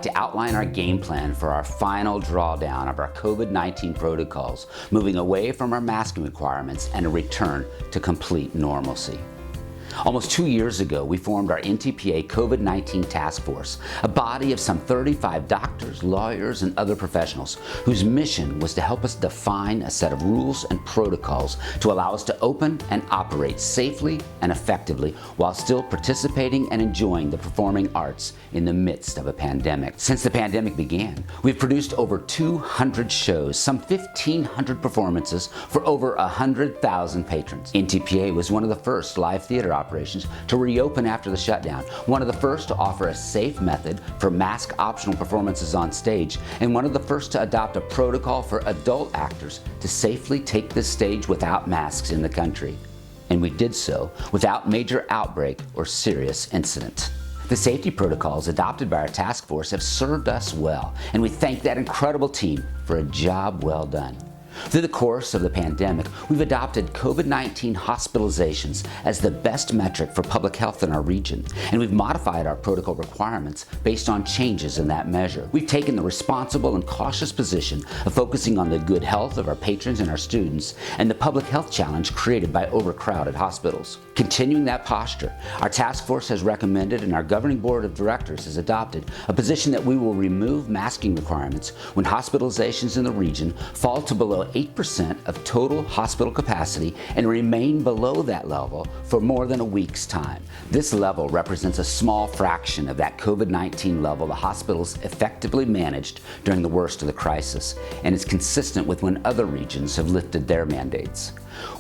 like to outline our game plan for our final drawdown of our COVID-19 protocols, moving away from our masking requirements and a return to complete normalcy. Almost 2 years ago, we formed our NTPA COVID-19 Task Force, a body of some 35 doctors, lawyers, and other professionals whose mission was to help us define a set of rules and protocols to allow us to open and operate safely and effectively while still participating and enjoying the performing arts in the midst of a pandemic. Since the pandemic began, we've produced over 200 shows, some 1,500 performances for over 100,000 patrons. NTPA was one of the first live theater operations to reopen after the shutdown, one of the first to offer a safe method for mask optional performances on stage, and one of the first to adopt a protocol for adult actors to safely take the stage without masks in the country. And we did so without major outbreak or serious incident. The safety protocols adopted by our task force have served us well, and we thank that incredible team for a job well done. Through the course of the pandemic, we've adopted COVID-19 hospitalizations as the best metric for public health in our region, and we've modified our protocol requirements based on changes in that measure. We've taken the responsible and cautious position of focusing on the good health of our patrons and our students, and the public health challenge created by overcrowded hospitals. Continuing that posture, our task force has recommended and our governing board of directors has adopted a position that we will remove masking requirements when hospitalizations in the region fall to below 8% of total hospital capacity and remain below that level for more than a week's time. This level represents a small fraction of that COVID-19 level the hospitals effectively managed during the worst of the crisis, and is consistent with when other regions have lifted their mandates.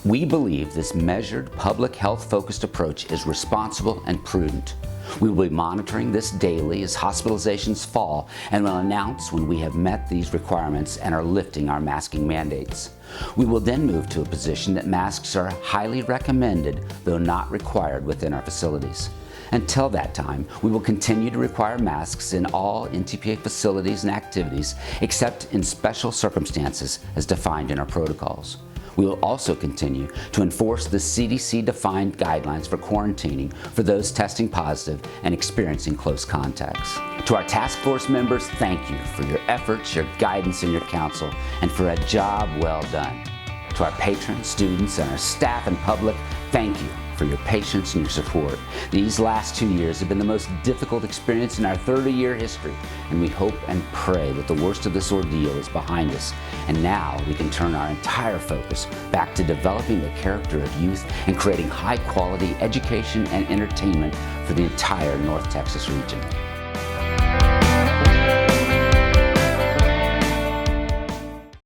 We believe this measured, public health-focused approach is responsible and prudent. We will be monitoring this daily as hospitalizations fall and will announce when we have met these requirements and are lifting our masking mandates. We will then move to a position that masks are highly recommended, though not required within our facilities. Until that time, we will continue to require masks in all NTPA facilities and activities, except in special circumstances as defined in our protocols. We will also continue to enforce the CDC-defined guidelines for quarantining for those testing positive and experiencing close contacts. To our task force members, thank you for your efforts, your guidance, and your counsel, and for a job well done. To our patrons, students, and our staff and public, thank you for your patience and your support. These last 2 years have been the most difficult experience in our 30-year history, and we hope and pray that the worst of this ordeal is behind us, and now we can turn our entire focus back to developing the character of youth and creating high-quality education and entertainment for the entire North Texas region.